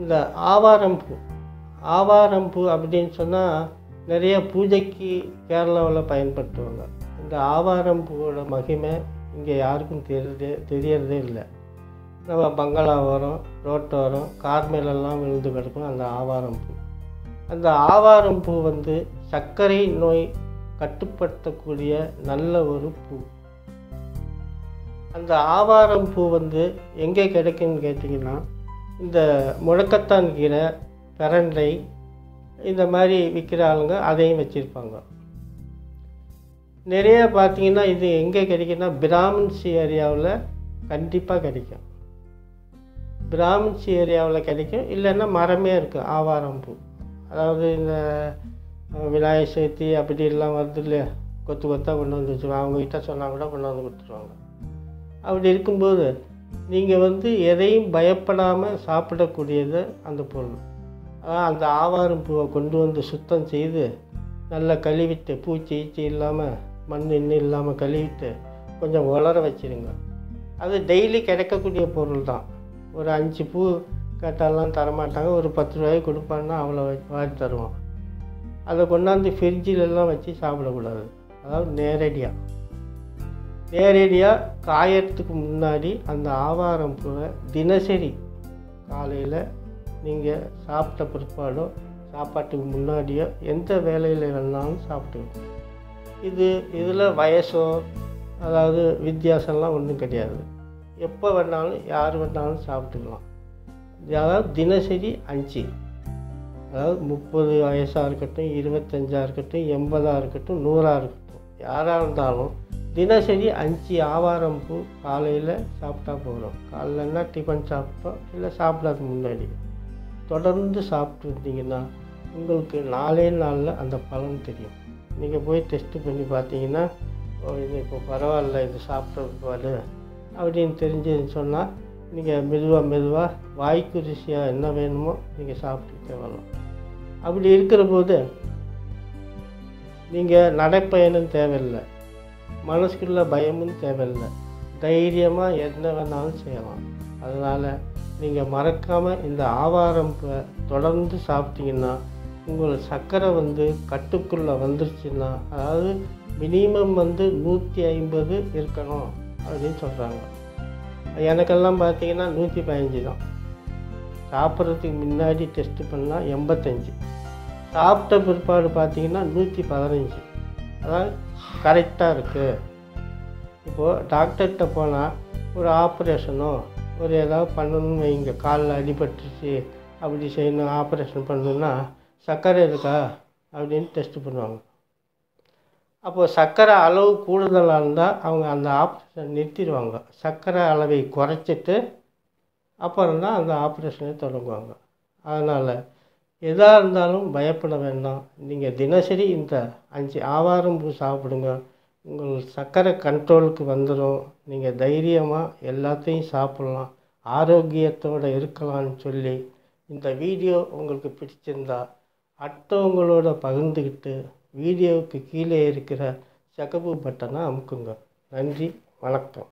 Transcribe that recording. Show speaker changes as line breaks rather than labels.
இந்த ஆவாரம்பூ ஆவாரம்பூ அப்படின்னு சொன்னால் நிறைய பூஜைக்கு கேரளாவில் பயன்படுத்துவாங்க. இந்த ஆவாரம்பூவோட மகிமை இங்கே யாருக்கும் தெரியறதே இல்லை. நம்ம பங்களா ஓரம், ரோட்டோரம், கார் மேலெல்லாம் விழுந்து கிடக்கும் அந்த ஆவாரம்பூ. அந்த ஆவாரம்பூ சர்க்கரை நோய் கட்டுப்படுத்தக்கூடிய நல்ல ஒரு பூ. அந்த ஆவாரம்பூ எங்கே கிடைக்குன்னு கேட்டிங்கன்னா, இந்த முடக்கத்தான் கீரை, பிரண்டை இந்த மாதிரி விற்கிற ஆளுங்க அதையும் வச்சுருப்பாங்க. நிறைய பார்த்திங்கன்னா இது எங்கே கிடைக்குன்னா பிராமின்ஸ் ஏரியாவில் கண்டிப்பாக கிடைக்கும். பிராமின்ஸ் ஏரியாவில் கிடைக்கும். இல்லைன்னா மரமே இருக்குது ஆவாரம்பூ. அதாவது இந்த விநாயகர் சதுர்த்தி அப்படிலாம் வருது இல்லையா, கொத்து கொத்தாக கொண்டு வந்து வச்சுருவாங்க. அவங்ககிட்ட சொன்னால் கூட கொண்டு வந்து கொடுத்துருவாங்க. அப்படி இருக்கும்போது நீங்கள் எதையும் பயப்படாமல் சாப்பிடக்கூடியது அந்த பொருள். அந்த ஆவாரம்பூவை கொண்டு வந்து சுத்தம் செய்து நல்லா கழுவிட்டு, பூச்சி ஈச்சி இல்லாமல், மண் இன்னும் இல்லாமல் கழுவிட்டு கொஞ்சம் உலர வச்சுருங்க. அது டெய்லி கிடைக்கக்கூடிய பொருள் தான். ஒரு 5 பூ கேட்டாலாம் தரமாட்டாங்க. ஒரு 10 ரூபாய்க்கு கொடுப்பாங்கன்னா அவ்வளோ வாங்கி தருவோம். அதை கொண்டாந்து ஃப்ரிட்ஜிலெல்லாம் வச்சு சாப்பிடக்கூடாது. அதாவது நேரடியாக காயறதுக்கு முன்னாடி அந்த ஆவாரம்பூவை தினசரி காலையில் நீங்கள் சாப்பிட்ட பிற்பாடோ சாப்பாட்டுக்கு முன்னாடியோ எந்த வேலையில் வேணாலும் சாப்பிட்டுக்கணும். இதில் வயசோ அதாவது வித்தியாசம்லாம் ஒன்றும் கிடையாது. எப்போ வேணாலும் யார் வேணாலும் சாப்பிட்டுக்கலாம். அதாவது தினசரி 5, அதாவது 30 வயசாக இருக்கட்டும், 25 இருக்கட்டும், 80 இருக்கட்டும், 100 இருக்கட்டும், யாராக இருந்தாலும் தினசரி 5 ஆவாரம்பூ காலையில் சாப்பிட்டா போதும். காலைலன்னா டிஃபன் சாப்பிட்டோம், இல்லை சாப்பிடாதுக்கு முன்னாடி தொடர்ந்து சாப்பிட்டு இருந்தீங்கன்னா உங்களுக்கு 4 நாளில் அந்த பலன் தெரியும். நீங்கள் போய் டெஸ்ட்டு பண்ணி பார்த்தீங்கன்னா, இது இப்போ பரவாயில்ல, இது சாப்பிட்றது அப்படின்னு தெரிஞ்சதுன்னு சொன்னால் நீங்கள் மெதுவாக வாய்க்கு ருசியாக என்ன வேணுமோ நீங்கள் சாப்பிட்டுக்கிட்டே வரலாம். அப்படி இருக்கிற போது நீங்கள் நடைப்பயனும் தேவையில்லை, மனசுக்குள்ள பயமும் தேவையில்லை. தைரியமாக என்ன வேணாலும் செய்யலாம். அதனால் நீங்கள் மறக்காமல் இந்த ஆவாரம்பூவை தொடர்ந்து சாப்பிட்டீங்கன்னா உங்கள் சர்க்கரை கட்டுக்குள்ளே வந்துருச்சுன்னா, அதாவது மினிமம் 150 இருக்கணும் அப்படின்னு சொல்கிறாங்க. எனக்கெல்லாம் பார்த்தீங்கன்னா 115 தான். சாப்பிட்றதுக்கு முன்னாடி டெஸ்ட்டு பண்ணால் 85, சாப்பிட்ட பிற்பாடு பார்த்தீங்கன்னா 115. அதாவது கரெக்டாக இருக்குது. இப்போது டாக்டர்கிட்ட போனால் ஒரு ஆப்ரேஷனோ ஒரு ஏதாவது பண்ணணும்னு வைங்க, காலில் அடிபட்டுருச்சு அப்படி செய்யணும், ஆப்ரேஷன் பண்ணணுன்னா சர்க்கரை இருக்கா அப்படின்னு டெஸ்ட்டு பண்ணுவாங்க. அப்போது சர்க்கரை அளவு கூடுதலாக இருந்தால் அவங்க அந்த ஆப்ரேஷன் நிறுத்திடுவாங்க. சர்க்கரை அளவை குறைச்சிட்டு அப்புறம் தான் அந்த ஆப்ரேஷனை தொடங்குவாங்க. அதனால் எதாக இருந்தாலும் பயப்பட வேண்டாம். நீங்கள் தினசரி இந்த 5 ஆவாரம்பூ சாப்பிடுங்க. உங்கள் சர்க்கரை கண்ட்ரோலுக்கு வந்துடும். நீங்கள் தைரியமாக எல்லாத்தையும் சாப்பிட்லாம், ஆரோக்கியத்தோடு இருக்கலாம்னு சொல்லி இந்த வீடியோ உங்களுக்கு பிடிச்சிருந்தா அடுத்தவங்களோட பகிர்ந்துக்கிட்டு வீடியோவுக்கு கீழே இருக்கிற சிகப்பு பட்டனை அமுக்குங்க. நன்றி, வணக்கம்.